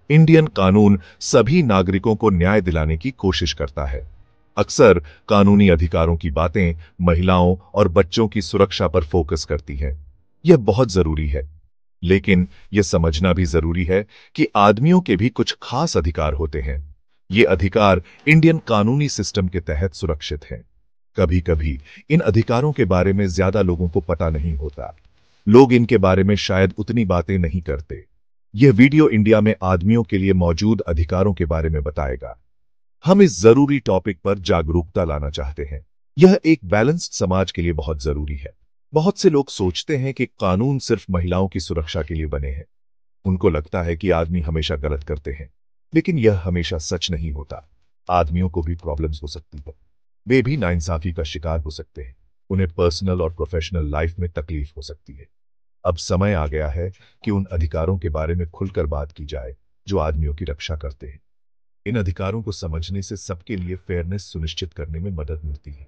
Indian कानून सभी नागरिकों को न्याय दिलाने की कोशिश करता है। अक्सर कानूनी अधिकारों की बातें महिलाओं और बच्चों की सुरक्षा पर फोकस करती हैं। यह बहुत जरूरी है, लेकिन यह समझना भी जरूरी है कि आदमियों के भी कुछ खास अधिकार होते हैं। ये अधिकार इंडियन कानूनी सिस्टम के तहत सुरक्षित हैं। कभी कभी इन अधिकारों के बारे में ज्यादा लोगों को पता नहीं होता। लोग इनके बारे में शायद उतनी बातें नहीं करते। यह वीडियो इंडिया में आदमियों के लिए मौजूद अधिकारों के बारे में बताएगा। हम इस जरूरी टॉपिक पर जागरूकता लाना चाहते हैं। यह एक बैलेंस्ड समाज के लिए बहुत जरूरी है। बहुत से लोग सोचते हैं कि कानून सिर्फ महिलाओं की सुरक्षा के लिए बने हैं। उनको लगता है कि आदमी हमेशा गलत करते हैं, लेकिन यह हमेशा सच नहीं होता। आदमियों को भी प्रॉब्लम्स हो सकती है। वे भी नाइंसाफी का शिकार हो सकते हैं। उन्हें पर्सनल और प्रोफेशनल लाइफ में तकलीफ हो सकती है। अब समय आ गया है कि उन अधिकारों के बारे में खुलकर बात की जाए जो आदमियों की रक्षा करते हैं। इन अधिकारों को समझने से सबके लिए फेयरनेस सुनिश्चित करने में मदद मिलती है।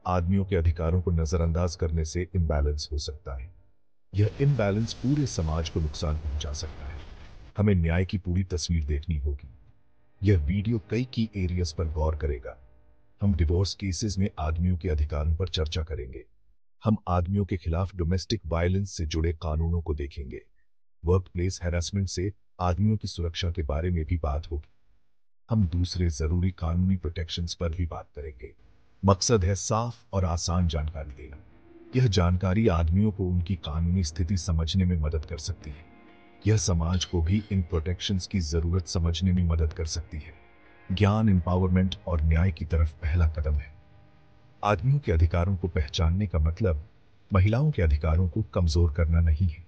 आदमियों के अधिकारों को नजरअंदाज करने से इम्बैलेंस हो सकता है। यह इम्बैलेंस पूरे समाज को नुकसान पहुंचा सकता है। हमें न्याय की पूरी तस्वीर देखनी होगी। यह वीडियो कई की एरियाज पर गौर करेगा। हम डिवोर्स केसेस में आदमियों के अधिकारों पर चर्चा करेंगे। हम आदमियों के खिलाफ डोमेस्टिक वायलेंस से जुड़े कानूनों को देखेंगे। वर्क प्लेस हैरेसमेंट से आदमियों की सुरक्षा के बारे में भी बात होगी। हम दूसरे जरूरी कानूनी प्रोटेक्शंस पर भी बात करेंगे। मकसद है साफ और आसान जानकारी देना। यह जानकारी आदमियों को उनकी कानूनी स्थिति समझने में मदद कर सकती है। यह समाज को भी इन प्रोटेक्शंस की जरूरत समझने में मदद कर सकती है। ज्ञान, एम्पावरमेंट और न्याय की तरफ पहला कदम है। आदमियों के अधिकारों को पहचानने का मतलब महिलाओं के अधिकारों को कमजोर करना नहीं है।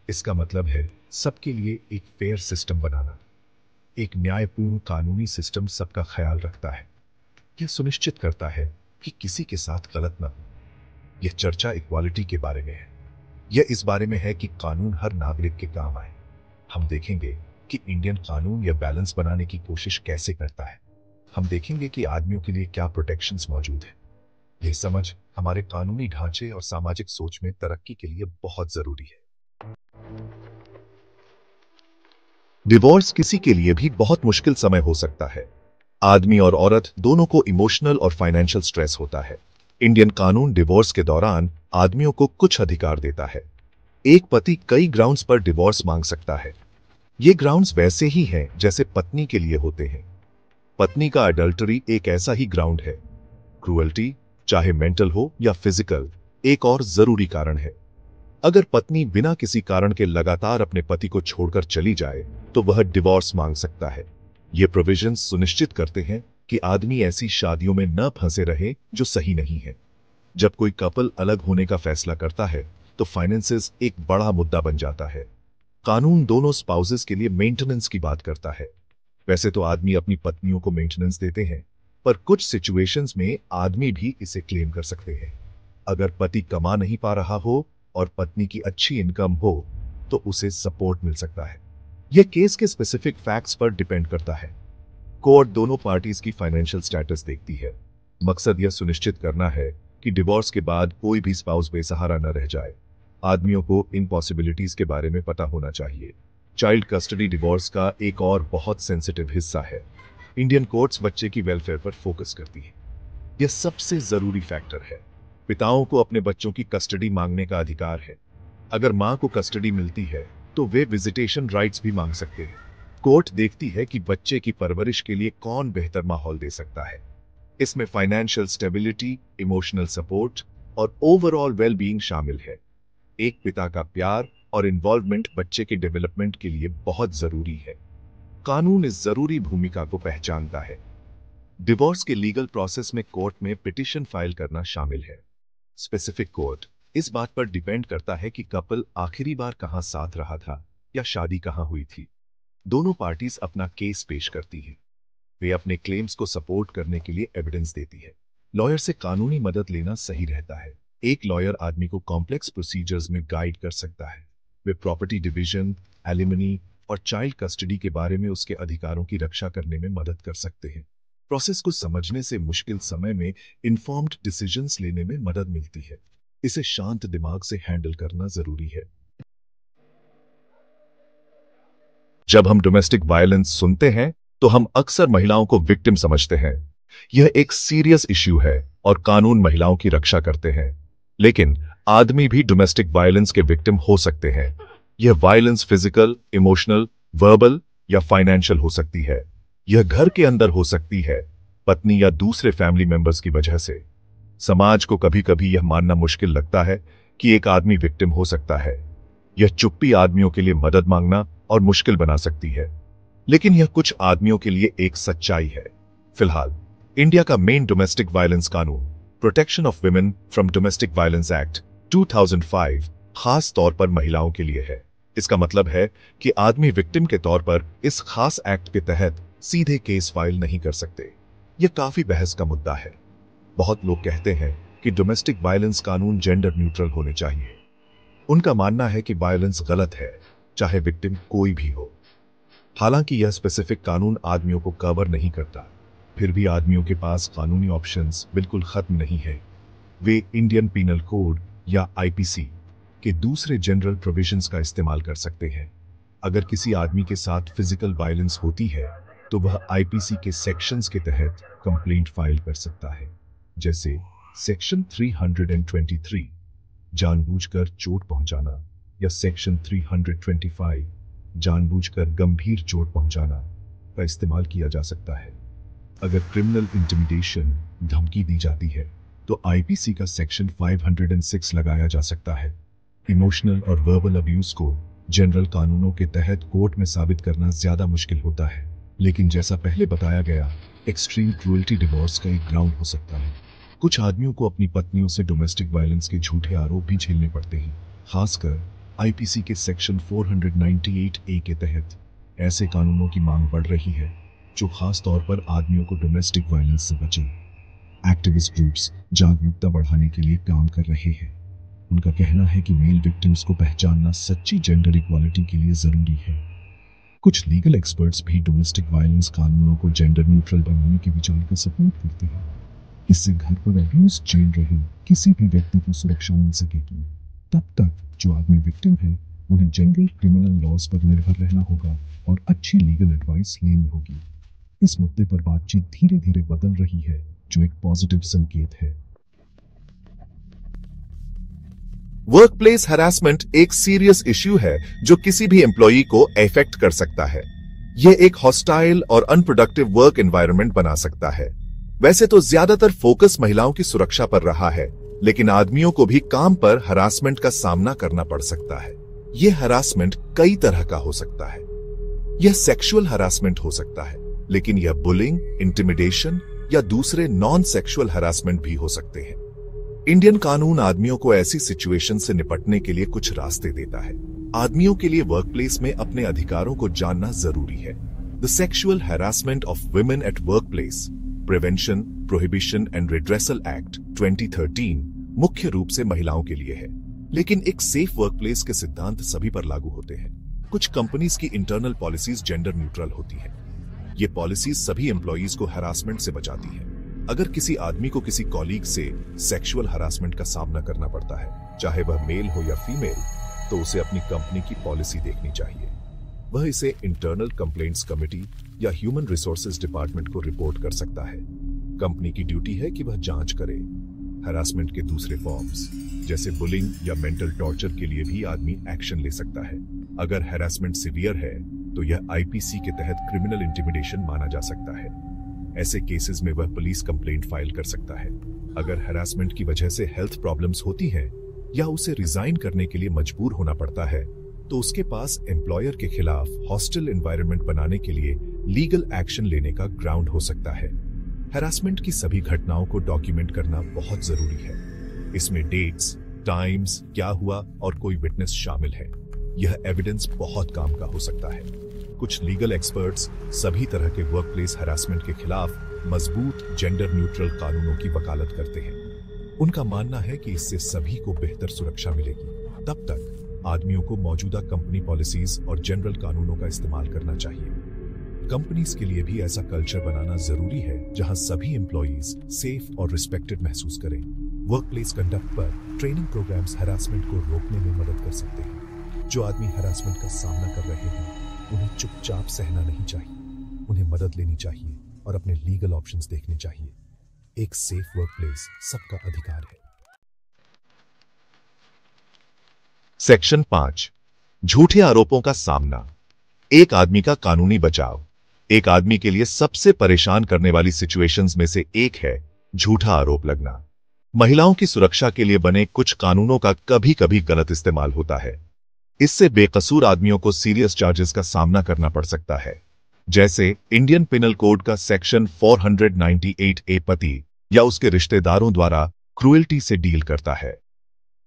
इसका मतलब है सबके लिए एक फेयर सिस्टम बनाना। एक न्यायपूर्ण कानूनी सिस्टम सबका ख्याल रखता है। यह सुनिश्चित करता है कि किसी के साथ गलत न हो। यह चर्चा इक्वालिटी के बारे में है। यह इस बारे में है कि कानून हर नागरिक के काम आए। हम देखेंगे कि इंडियन कानून यह बैलेंस बनाने की कोशिश कैसे करता है। हम देखेंगे कि आदमियों के लिए क्या प्रोटेक्शंस मौजूद है। यह समझ हमारे कानूनी ढांचे और सामाजिक सोच में तरक्की के लिए बहुत जरूरी है। डिवोर्स किसी के लिए भी बहुत मुश्किल समय हो सकता है। आदमी और औरत दोनों को इमोशनल और फाइनेंशियल स्ट्रेस होता है। इंडियन कानून डिवोर्स के दौरान आदमियों को कुछ अधिकार देता है। एक पति कई ग्राउंड्स पर डिवोर्स मांग सकता है। ये ग्राउंड्स वैसे ही हैं जैसे पत्नी के लिए होते हैं। पत्नी का अडल्टरी एक ऐसा ही ग्राउंड है। क्रूअल्टी, चाहे मेंटल हो या फिजिकल, एक और जरूरी कारण है। अगर पत्नी बिना किसी कारण के लगातार अपने पति को छोड़कर चली जाए तो वह डिवोर्स मांग सकता है। ये प्रोविजंस सुनिश्चित करते हैं कि आदमी ऐसी शादियों में न फंसे रहे जो सही नहीं है। जब कोई कपल अलग होने का फैसला करता है तो फाइनेंसेस एक बड़ा मुद्दा बन जाता है। कानून दोनों स्पाउसेस के लिए मेंटेनेंस की बात करता है। वैसे तो आदमी अपनी पत्नियों को मेंटेनेंस देते हैं, पर कुछ सिचुएशंस में आदमी भी इसे क्लेम कर सकते हैं। अगर पति कमा नहीं पा रहा हो और पत्नी की अच्छी इनकम हो तो उसे सपोर्ट मिल सकता है। यह केस के स्पेसिफिक फैक्ट्स पर डिपेंड करता है। कोर्ट दोनों पार्टीज की फाइनेंशियल स्टेटस देखती है। मकसद यह सुनिश्चित करना है कि डिवोर्स के बाद कोई भी स्पाउस बेसहारा न रह जाए। आदमियों को इन पॉसिबिलिटीज के बारे में पता होना चाहिए। चाइल्ड कस्टडी डिवोर्स का एक और बहुत सेंसिटिव हिस्सा है। इंडियन कोर्ट्स बच्चे की वेलफेयर पर फोकस करती है। यह सबसे जरूरी फैक्टर है। पिताओं को अपने बच्चों की कस्टडी मांगने का अधिकार है। अगर मां को कस्टडी मिलती है तो वे विजिटेशन राइट्स भी मांग सकते हैं। कोर्ट देखती है कि बच्चे की परवरिश के लिए कौन बेहतर माहौल दे सकता है। इसमें फाइनेंशियल स्टेबिलिटी, इमोशनल सपोर्ट और ओवरऑल वेलबीइंग शामिल है। एक पिता का प्यार और इन्वॉल्वमेंट बच्चे के डेवलपमेंट के लिए बहुत जरूरी है। कानून इस जरूरी भूमिका को पहचानता है। डिवोर्स के लीगल प्रोसेस में कोर्ट में पिटीशन फाइल करना शामिल है। स्पेसिफिक कोर्ट इस बात पर डिपेंड करता है कि कपल आखिरी बार कहां साथ रहा था या शादी कहां हुई थी। दोनों पार्टीज अपना केस पेश करती हैं। वे अपने क्लेम्स को सपोर्ट करने के लिए एविडेंस देती है। लॉयर से कानूनी मदद लेना सही रहता है। एक लॉयर आदमी को कॉम्प्लेक्स प्रोसीजर्स में गाइड कर सकता है। वे प्रॉपर्टी डिवीजन, एलिमनी और चाइल्ड कस्टडी के बारे में उसके अधिकारों की रक्षा करने में मदद कर सकते हैं। प्रोसेस को समझने से मुश्किल समय में इन्फॉर्म्ड डिसीजंस लेने में मदद मिलती है। इसे शांत दिमाग से हैंडल करना जरूरी है। जब हम डोमेस्टिक वायलेंस सुनते हैं तो हम अक्सर महिलाओं को विक्टिम समझते हैं। यह एक सीरियस इश्यू है और कानून महिलाओं की रक्षा करते हैं। लेकिन आदमी भी डोमेस्टिक वायलेंस के विक्टिम हो सकते हैं। यह वायलेंस फिजिकल, इमोशनल, वर्बल या फाइनेंशियल हो सकती है। यह घर के अंदर हो सकती है, पत्नी या दूसरे फैमिली मेंबर्स की वजह से। समाज को कभी कभी यह मानना मुश्किल लगता है कि एक आदमी विक्टिम हो सकता है। यह चुप्पी आदमियों के लिए मदद मांगना और मुश्किल बना सकती है, लेकिन यह कुछ आदमियों के लिए एक सच्चाई है। फिलहाल इंडिया का मेन डोमेस्टिक वायलेंस कानून protection of women from domestic violence act 2005 खास तौर पर महिलाओं के लिए है। इसका मतलब है कि आदमी विक्टिम के तौर पर इस खास एक्ट के तहत सीधे केस फाइल नहीं कर सकते। यह काफी बहस का मुद्दा है। बहुत लोग कहते हैं कि डोमेस्टिक वायलेंस कानून जेंडर न्यूट्रल होने चाहिए। उनका मानना है कि वायलेंस गलत है, चाहे विक्टिम कोई भी हो। हालांकि यह स्पेसिफिक कानून आदमियों को कवर नहीं करता, फिर भी आदमियों के पास कानूनी ऑप्शंस बिल्कुल खत्म नहीं है। वे इंडियन पीनल कोड या आईपीसी के दूसरे जनरल प्रोविजंस का इस्तेमाल कर सकते हैं। अगर किसी आदमी के साथ फिजिकल वायलेंस होती है तो वह आईपीसी के सेक्शंस के तहत कंप्लेंट फाइल कर सकता है, जैसे सेक्शन 323 जानबूझकर चोट पहुंचाना या सेक्शन 325 जानबूझकर गंभीर चोट पहुंचाना का इस्तेमाल किया जा सकता है। अगर क्रिमिनल इंटिमिडेशन धमकी दी जाती है तो आईपीसी का सेक्शन 506 लगाया जा सकता है। इमोशनल और वर्बल अब्यूज को जनरल कानूनों के तहत कोर्ट में साबित करना ज्यादा मुश्किल होता है, लेकिन जैसा पहले बताया गया, एक्सट्रीम क्रूएल्टी डिवोर्स का एक ग्राउंड हो सकता है। कुछ आदमियों को अपनी पत्नियों से डोमेस्टिक वायलेंस के झूठे आरोप भी झेलने पड़ते हैं। खासकर आईपीसी के सेक्शन 498A के तहत ऐसे कानूनों की मांग बढ़ रही है जो खास तौर पर आदमियों को डोमेस्टिक वायलेंस से बचें। एक्टिविस्ट ग्रुप्स जागरूकता बढ़ाने के लिए काम कर रहे हैं। उनका कहना है कि मेल विक्टिम्स को पहचानना सच्ची जेंडर इक्वालिटी के लिए जरूरी है। कुछ लीगल एक्सपर्ट्स भी डोमेस्टिक वायलेंस कानूनों को जेंडर न्यूट्रल बनाने के विचार का सपोर्ट करते हैं। इससे घर पर अब्यूज झेल रहे किसी भी व्यक्ति को सुरक्षा मिल सकेगी। तब तक जो आदमी विक्टिम है उन्हें जनरल क्रिमिनल लॉज पर निर्भर रहना होगा और अच्छी लीगल एडवाइस लेनी होगी। इस मुद्दे पर बातचीत धीरे धीरे बदल रही है, जो एक पॉजिटिव संकेत है। वर्कप्लेस हैरासमेंट एक सीरियस इश्यू है जो किसी भी एम्प्लॉई को अफेक्ट कर सकता है। यह एक हॉस्टाइल और अनप्रोडक्टिव वर्क एनवायरनमेंट बना सकता है। वैसे तो ज्यादातर फोकस महिलाओं की सुरक्षा पर रहा है, लेकिन आदमियों को भी काम पर हरासमेंट का सामना करना पड़ सकता है। यह हरासमेंट कई तरह का हो सकता है। यह सेक्सुअल हरासमेंट हो सकता है, लेकिन यह बुलिंग, इंटिमिडेशन या दूसरे नॉन सेक्सुअल हरासमेंट भी हो सकते हैं। इंडियन कानून आदमियों को ऐसी सिचुएशन से निपटने के लिए कुछ रास्ते देता है। आदमियों के लिए वर्कप्लेस में अपने अधिकारों को जानना जरूरी है। The sexual harassment of women at workplace prevention, prohibition and redressal act 2013 मुख्य रूप से महिलाओं के लिए है, लेकिन एक सेफ वर्कप्लेस के सिद्धांत सभी पर लागू होते हैं। कुछ कंपनीज की इंटरनल पॉलिसीज जेंडर न्यूट्रल होती हैं। ये पॉलिसीज सभी एम्प्लॉयज को हरासमेंट से बचाती है। अगर किसी आदमी को किसी कॉलीग से सेक्सुअल हरासमेंट का सामना करना पड़ता है, चाहे वह मेल हो या फीमेल, तो उसे अपनी कंपनी की पॉलिसी देखनी चाहिए। वह इसे इंटरनल कंप्लेंट्स कमेटी या ह्यूमन रिसोर्सेज डिपार्टमेंट को रिपोर्ट कर सकता है। कंपनी की ड्यूटी है कि वह जांच करे। हरासमेंट के दूसरे फॉर्म्स जैसे बुलिंग या मेंटल टॉर्चर के लिए भी आदमी एक्शन ले सकता है। अगर हरासमेंट सीवियर है तो यह आईपीसी के तहत क्रिमिनल इंटिमिडेशन माना जा सकता है। ऐसे केसेस में वह पुलिस कंप्लेंट फाइल कर सकता है। अगर हरासमेंट की वजह से हेल्थ प्रॉब्लम्स होती हैं या उसे रिजाइन करने के लिए मजबूर होना पड़ता है, तो उसके पास एम्प्लॉयर के खिलाफ हॉस्टिल एनवायरनमेंट बनाने के लिए लीगल एक्शन लेने का ग्राउंड हो सकता है। हरासमेंट की सभी घटनाओं को डॉक्यूमेंट करना बहुत जरूरी है। इसमें डेट्स, टाइम्स, क्या हुआ और कोई विटनेस शामिल है। यह एविडेंस बहुत काम का हो सकता है। कुछ लीगल एक्सपर्ट्स सभी तरह के वर्कप्लेस हरासमेंट के खिलाफ मजबूत जेंडर न्यूट्रल कानूनों की वकालत करते हैं। उनका मानना है कि इससे सभी को बेहतर सुरक्षा मिलेगी। तब तक आदमियों को मौजूदा कंपनी पॉलिसीज और जनरल कानूनों का इस्तेमाल करना चाहिए। कंपनीज के लिए भी ऐसा कल्चर बनाना जरूरी है जहां सभी एम्प्लॉयज सेफ और रिस्पेक्टेड महसूस करें। वर्कप्लेस कंडक्ट पर ट्रेनिंग प्रोग्राम्स हरासमेंट को रोकने में मदद कर सकते हैं। जो आदमी हरासमेंट का सामना कर रहे हैं उन्हें चुपचाप सहना नहीं चाहिए, उन्हें मदद लेनी चाहिए और अपने लीगल ऑप्शंस देखने चाहिए। एक सेफ वर्कप्लेस सबका अधिकार है। सेक्शन 5, झूठे आरोपों का सामना। एक आदमी का कानूनी बचाव। एक आदमी के लिए सबसे परेशान करने वाली सिचुएशंस में से एक है झूठा आरोप लगना। महिलाओं की सुरक्षा के लिए बने कुछ कानूनों का कभी कभी गलत इस्तेमाल होता है। इससे बेकसूर आदमियों को सीरियस चार्जेस का सामना करना पड़ सकता है। जैसे इंडियन पिनल कोड का सेक्शन 498 ए पति या उसके रिश्तेदारों द्वारा क्रूएल्टी से डील करता है।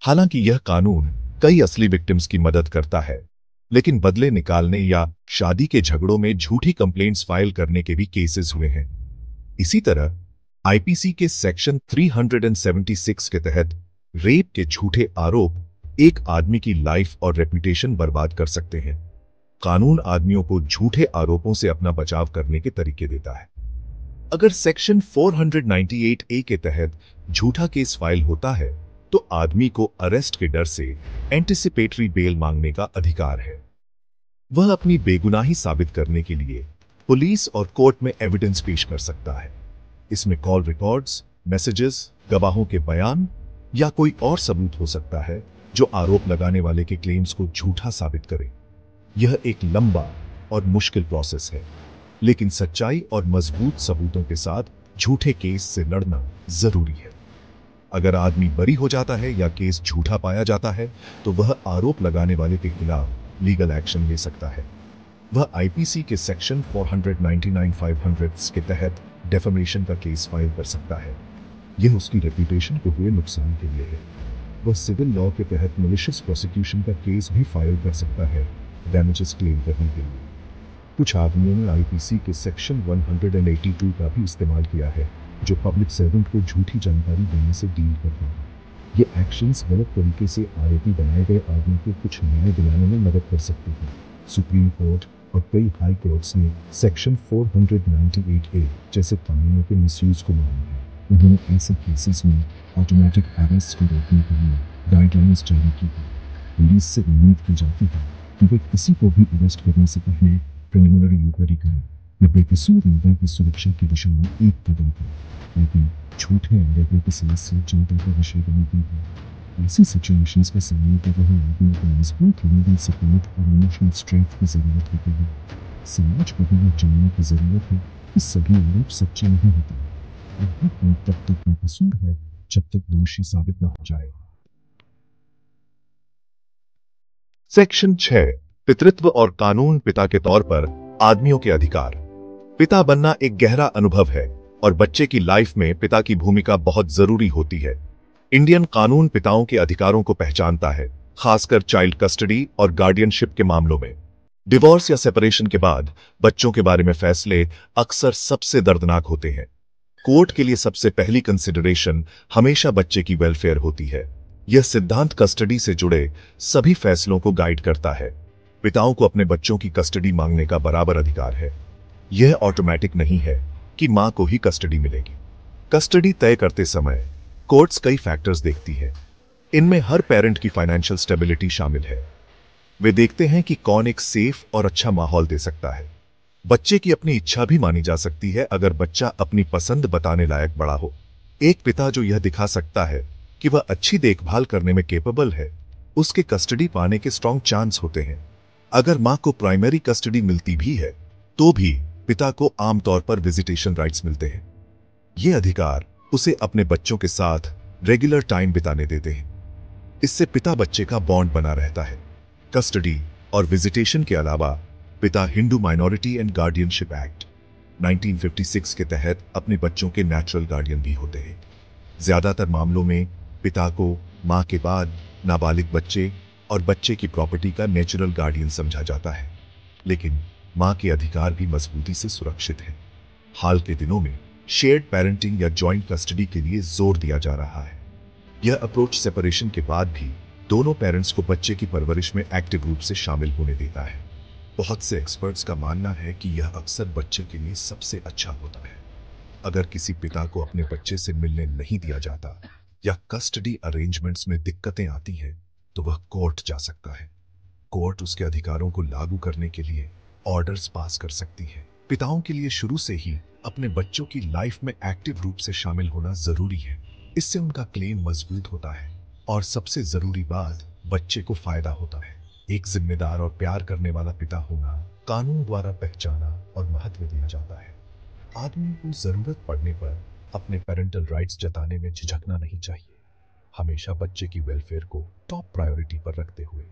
हालांकि यह कानून कई असली विक्टिम्स की मदद करता है, लेकिन बदले निकालने या शादी के झगड़ों में झूठी कंप्लेंट्स फाइल करने के भी केसेस हुए हैं। इसी तरह आईपीसी के सेक्शन 376 के तहत रेप के झूठे आरोप एक आदमी की लाइफ और रेपुटेशन बर्बाद कर सकते हैं। कानून आदमियों को झूठे आरोपों से अपना बचाव करने के तरीके देता है। अगर सेक्शन 498 ए के तहत झूठा केस फाइल होता है तो आदमी को अरेस्ट के डर से एंटिसिपेटरी बेल मांगने का अधिकार है। वह अपनी बेगुनाही साबित करने के लिए पुलिस और कोर्ट में एविडेंस पेश कर सकता है। इसमें कॉल रिकॉर्ड्स, मैसेजेस, गवाहों के बयान या कोई और सबूत हो सकता है जो आरोप लगाने वाले के क्लेम्स को झूठा साबित करे। यह एक लंबा और मुश्किल प्रोसेस है, लेकिन सच्चाई और मजबूत सबूतों के साथ झूठे केस से लड़ना जरूरी है। अगर आदमी बरी हो जाता है या केस झूठा पाया जाता है तो वह आरोप लगाने वाले के खिलाफ लीगल एक्शन ले सकता है। वह आईपीसी के सेक्शन 499-500 के तहत डेफेमेशन का केस फाइल कर सकता है। यह उसकी रेपुटेशन को हुए नुकसान के लिए है। वह सिविल लॉ के तहत मैलिशियस प्रोसिक्यूशन का केस भी फाइल कर सकता है डैमेजेस क्लेम करने के लिए। कुछ आदमियों ने आईपीसी के सेक्शन 182 का भी इस्तेमाल किया है, जो पब्लिक सर्वेंट को झूठी जानकारी देने से डील करता है। ये एक्शंस गलत तरीके से आरोपी बनाए गए आदमी को कुछ न्याय दिलाने में मदद कर सकते हैं। सुप्रीम कोर्ट और कई हाई कोर्ट्स ने सेक्शन 498A जैसे कानूनों के मिसयूज को माना है। उन्होंने ऐसे केसेस में ऑटोमेटिक अरेस्ट को रोकने के लिए गाइडलाइंस जारी की है। पुलिस से उम्मीद की जाती है कि वे किसी को भी अरेस्ट करने से पहले प्रिलिमिनरी इंक्वायरी करें या बेकसूर लोगों की सुरक्षा की दिशा में एक कदम करें। लेकिन झूठे आरोपों की समस्या चिंता का विषय बनती है। ऐसी सिचुएशंस का सामना कर रहे आदमियों को मजबूत लीगल सपोर्ट और इमोशनल स्ट्रेंथ की जरूरत होती है। समाज को भी यह जानने की जरूरत है कि सभी आरोप सच्चे नहीं होते और हर कोई तब तक बेकसूर है जब तक दोषी साबित न हो जाए। सेक्शन 6, पितृत्व और कानून। पिता के तौर पर आदमियों के अधिकार। पिता बनना एक गहरा अनुभव है और बच्चे की लाइफ में पिता की भूमिका बहुत जरूरी होती है। इंडियन कानून पिताओं के अधिकारों को पहचानता है, खासकर चाइल्ड कस्टडी और गार्डियनशिप के मामलों में। डिवोर्स या सेपरेशन के बाद बच्चों के बारे में फैसले अक्सर सबसे दर्दनाक होते हैं। कोर्ट के लिए सबसे पहली कंसिडरेशन हमेशा बच्चे की वेलफेयर होती है। यह सिद्धांत कस्टडी से जुड़े सभी फैसलों को गाइड करता है। पिताओं को अपने बच्चों की कस्टडी मांगने का बराबर अधिकार है। यह ऑटोमेटिक नहीं है कि मां को ही कस्टडी मिलेगी। कस्टडी तय करते समय कोर्ट्स कई फैक्टर्स देखती है। इनमें हर पेरेंट की फाइनेंशियल स्टेबिलिटी शामिल है। वे देखते हैं कि कौन एक सेफ और अच्छा माहौल दे सकता है। बच्चे की अपनी इच्छा भी मानी जा सकती है अगर बच्चा अपनी पसंद बताने लायक बड़ा हो। एक पिता जो यह दिखा सकता है कि वह अच्छी देखभाल करने में केपेबल है, उसके कस्टडी पाने के स्ट्रॉन्ग चांस होते हैं। अगर मां को प्राइमरी कस्टडी मिलती भी है तो भी पिता को आमतौर पर विजिटेशन राइट्स मिलते हैं। ये अधिकार उसे अपने बच्चों के साथ रेगुलर टाइम बिताने देते हैं। इससे पिता बच्चे का बॉन्ड बना रहता है। कस्टडी और विजिटेशन के अलावा पिता Hindu minority and guardianship act 1956 के तहत अपने बच्चों के नेचुरल गार्डियन भी होते हैं। ज्यादातर मामलों में पिता को मां के बाद नाबालिग बच्चे और बच्चे की प्रॉपर्टी का नेचुरल गार्डियन समझा जाता है, लेकिन मां के अधिकार भी मजबूती से सुरक्षित है। हाल के दिनों में शेयर्ड पेरेंटिंग या जॉइंट कस्टडी के लिए जोर दिया जा रहा है। यह अप्रोच सेपरेशन के बाद भी दोनों पेरेंट्स को बच्चे की परवरिश में एक्टिव रूप से शामिल होने देता है। बहुत से एक्सपर्ट्स का मानना है कि यह अक्सर बच्चे के लिए सबसे अच्छा होता है। अगर किसी पिता को अपने बच्चे से मिलने नहीं दिया जाता या कस्टडी अरेंजमेंट्स में दिक्कतें आती हैं, तो वह कोर्ट जा सकता है। कोर्ट उसके अधिकारों को लागू करने के लिए ऑर्डर्स पास कर सकती है। पिताओं के लिए शुरू से ही अपने बच्चों की लाइफ में एक्टिव रूप से शामिल होना जरूरी है। इससे उनका क्लेम मजबूत होता है और सबसे जरूरी बात, बच्चे को फायदा होता है। एक जिम्मेदार और प्यार करने वाला पिता होना कानून द्वारा पहचाना और महत्व दिया जाता है। आदमी को जरूरत पड़ने पर अपने पेरेंटल राइट्स जताने में झिझकना नहीं चाहिए, हमेशा बच्चे की वेलफेयर को टॉप प्रायोरिटी पर रखते हुए।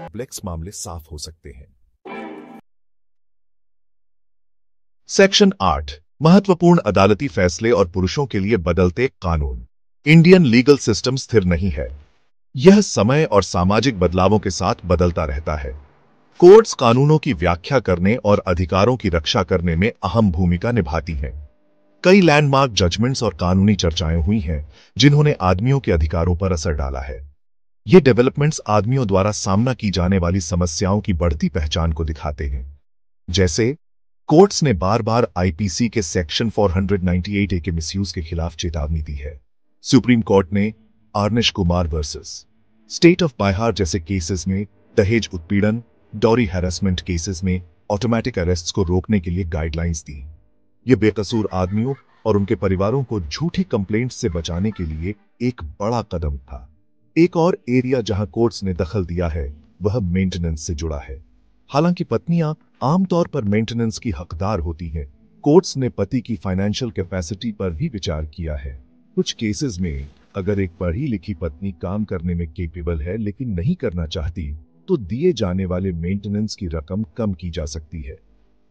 कॉम्प्लेक्स मामले साफ हो सकते हैं। सेक्शन 8, महत्वपूर्ण अदालती फैसले और पुरुषों के लिए बदलते कानून। इंडियन लीगल सिस्टम स्थिर नहीं है। यह समय और सामाजिक बदलावों के साथ बदलता रहता है। कोर्ट्स कानूनों की व्याख्या करने और अधिकारों की रक्षा करने में अहम भूमिका निभाती हैं। कई लैंडमार्क जजमेंट्स और कानूनी चर्चाएं हुई हैं, जिन्होंने आदमियों के अधिकारों पर असर डाला है। ये डेवलपमेंट्स आदमियों द्वारा सामना की जाने वाली समस्याओं की बढ़ती पहचान को दिखाते हैं। जैसे कोर्ट्स ने बार बार आईपीसी के सेक्शन 498 ए के मिसयूज के खिलाफ चेतावनी दी है। सुप्रीम कोर्ट ने Arnesh Kumar versus state of Bihar जैसे केसेस में दहेज उत्पीड़न, डॉरी हैरेसमेंट केसेस में ऑटोमेटिक अरेस्ट्स को रोकने के लिए गाइडलाइंस दी। ये बेकसूर आदमियों और उनके परिवारों को झूठी कंप्लेंट्स से बचाने के लिए एक बड़ा कदम था। एक और एरिया जहां कोर्ट्स ने दखल दिया है वह मेंटेनेंस से जुड़ा है। हालांकि पत्नियां आमतौर पर मेंटेनेंस की हकदार होती हैं, कोर्ट्स ने पति की फाइनेंशियल कैपेसिटी पर भी विचार किया है। कुछ केसेस में अगर एक पढ़ी लिखी पत्नी काम करने में केपेबल है लेकिन नहीं करना चाहती, तो दिए जाने वाले मेंटेनेंस की रकम कम की जा सकती है।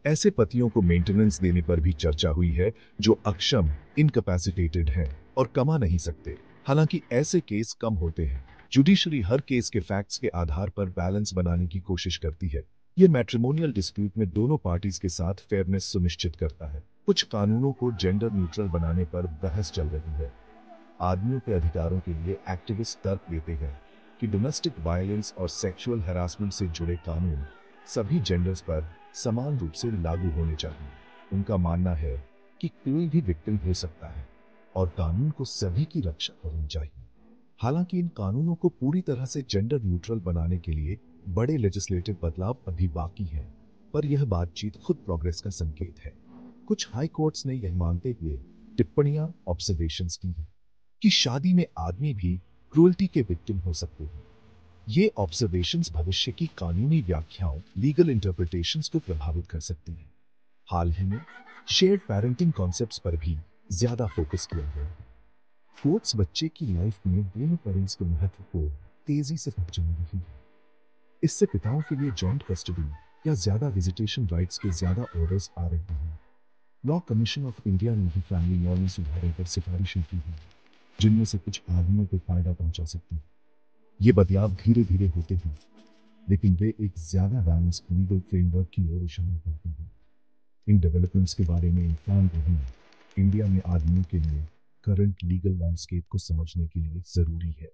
ऐसे पतियों को मेंटेनेंस देने पर भी चर्चा हुई है जो अक्षम, इनकैपेसिटेटेड हैं और कमा नहीं सकते। हालांकि ऐसे केस कम होते हैं। जुडिशरी हर केस के फैक्ट्स के आधार पर बैलेंस बनाने की कोशिश करती है। यह मैट्रिमोनियल डिस्प्यूट में दोनों पार्टीज के साथ फेयरनेस सुनिश्चित करता है। कुछ कानूनों को जेंडर न्यूट्रल बनाने पर बहस चल रही है। आदमियों के अधिकारों के लिए एक्टिविस्ट तर्क देते हैं कि डोमेस्टिक वायलेंस और सेक्सुअल हैरासमेंट से जुड़े कानून सभी जेंडर्स पर समान रूप से लागू होने चाहिए। उनका मानना है कि कोई भी विक्टिम हो सकता है और कानून को सभी की रक्षा करनी चाहिए। हालांकि इन कानूनों को पूरी तरह से जेंडर न्यूट्रल बनाने के लिए बड़े लेजिस्लेटिव बदलाव अभी बाकी हैं, पर यह बातचीत खुद प्रोग्रेस का संकेत है। कुछ हाई कोर्ट्स ने यह मानते हुए टिप्पणियां ऑब्जर्वेशंस की हैं कि शादी में आदमी भी क्रूअल्टी के विक्टिम हो सकते हैं। ये ऑब्जर्वेशंस भविष्य की कानूनी व्याख्याओं लीगल इंटरप्रिटेशंस को प्रभावित कर सकती हैं। हाल ही में शेयर्ड पेरेंटिंग कॉन्सेप्ट्स पर भी ज्यादा फोकस किया गया है। कोर्ट्स बच्चे की लाइफ में दोनों पेरेंट्स के महत्व को तेजी से समझने रही है। इससे पिताओं के लिए जॉइंट कस्टडी या ज्यादा विजिटेशन राइट्स के ज्यादा ऑर्डर्स आ रहे हैं। लॉ कमीशन ऑफ इंडिया ने भी फैमिली लॉ में सुधारों पर सिफारिशें की हैं, जिनमें से कुछ आदमियों को फायदा पहुंचा सकती है। ये बदलाव धीरे धीरे होते हैं, लेकिन वे एक ज्यादा बैलेंस्ड लीगल फ्रेमवर्क की ओर इशारा करते हैं। इन डेवलपमेंट्स के बारे में इंसान रहना इंडिया में आदमियों के लिए करंट लीगल लैंडस्केप को समझने के लिए जरूरी है।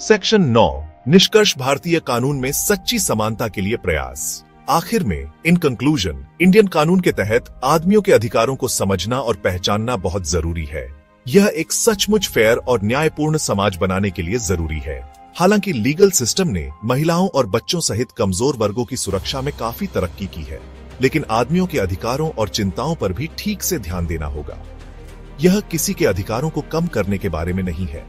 सेक्शन 9 निष्कर्ष भारतीय कानून में सच्ची समानता के लिए प्रयास। आखिर में इन कंक्लूजन इंडियन कानून के तहत आदमियों के अधिकारों को समझना और पहचानना बहुत जरूरी है। यह एक सचमुच फेयर और न्यायपूर्ण समाज बनाने के लिए जरूरी है। हालांकि लीगल सिस्टम ने महिलाओं और बच्चों सहित कमजोर वर्गों की सुरक्षा में काफी तरक्की की है, लेकिन आदमियों के अधिकारों और चिंताओं पर भी ठीक से ध्यान देना होगा। यह किसी के अधिकारों को कम करने के बारे में नहीं है,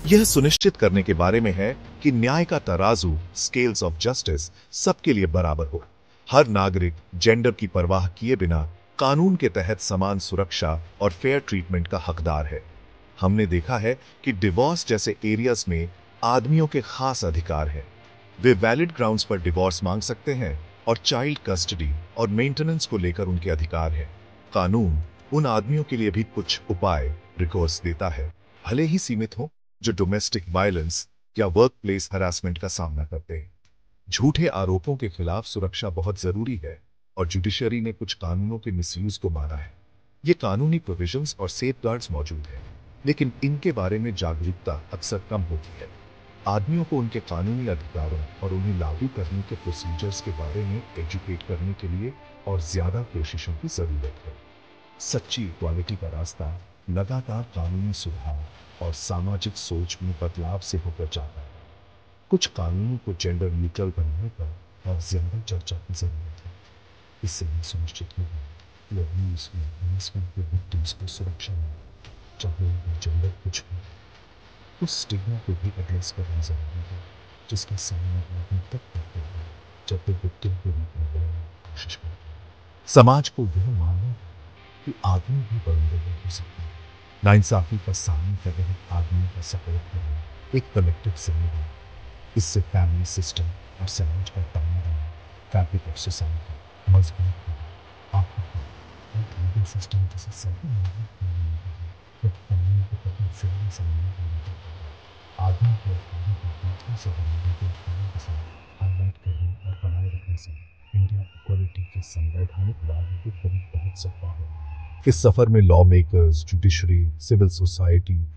यह सुनिश्चित करने के बारे में है कि न्याय का तराजू स्केल्स ऑफ जस्टिस सबके लिए बराबर हो। हर नागरिक जेंडर की परवाह किए बिना कानून के तहत समान सुरक्षा और फेयर ट्रीटमेंट का हकदार है। हमने देखा है कि डिवोर्स जैसे एरियाज में आदमियों के खास अधिकार हैं। वे वैलिड ग्राउंड्स पर डिवोर्स मांग सकते हैं और चाइल्ड कस्टडी और मेंटेनेंस को लेकर उनके अधिकार है। कानून उन आदमियों के लिए भी कुछ उपाय रिकोर्स देता है, भले ही सीमित हो, जो डोमेस्टिक वायलेंस या वर्क प्लेस हरासमेंट का सामना करते हैं। झूठे आरोपों के खिलाफ सुरक्षा बहुत जरूरी है और जुडिशरी ने कुछ कानूनों के मिसयूज को माना है। ये कानूनी प्रोविजंस और सेफगार्ड्स मौजूद हैं, लेकिन इनके बारे में जागरूकता अक्सर कम होती है। आदमियों को उनके कानूनी अधिकारों और उन्हें लागू करने के प्रोसीजर्स के बारे में एजुकेट करने के लिए और ज्यादा कोशिशों की जरूरत है। सच्ची इक्वालिटी का रास्ता लगातार कानूनी सुधार और सामाजिक सोच में बदलाव से होकर जाता है। कुछ कानूनों को जेंडर न्यूट्रल बनने पर और ज्यादा चर्चा की जरूरत है। इससे यह सुनिश्चित होगा कि अब्यूज में हरासमेंट के विक्टिम्स को सुरक्षा मिले, चाहे उनका जेंडर कुछ भी। उस स्टिग्मा को भी एड्रेस करना जरूरी है, जिसका सामना आदमी तब करते हैं जब वे विक्टिम के रूप में बनने की कोशिश करते हैं। समाज को यह मानना है कि आदमी भी बंदे हो सकते हैं। नाइंसाफी का सामना कर रहे आदमियों का सपोर्ट करना एक कलेक्टिव जिम्मेदारी। इससे फैमिली सिस्टम और समाज का तालमेल फैब्रिक ऑफ सोसाइटी मजबूत होगा। आखिरकार लीगल सिस्टम जैसे सभी नागरिक कानून को कभी फिर सम्मान देना होगा। आदमी के अधिकारों को दूसरे से लीगल कानून के साथ हाईलाइट करने और बनाए रखने से इंडिया इक्वालिटी के संवैधानिक वादे के करीब पहुंच सकता है। इस सफर में law makers, judiciary, civil society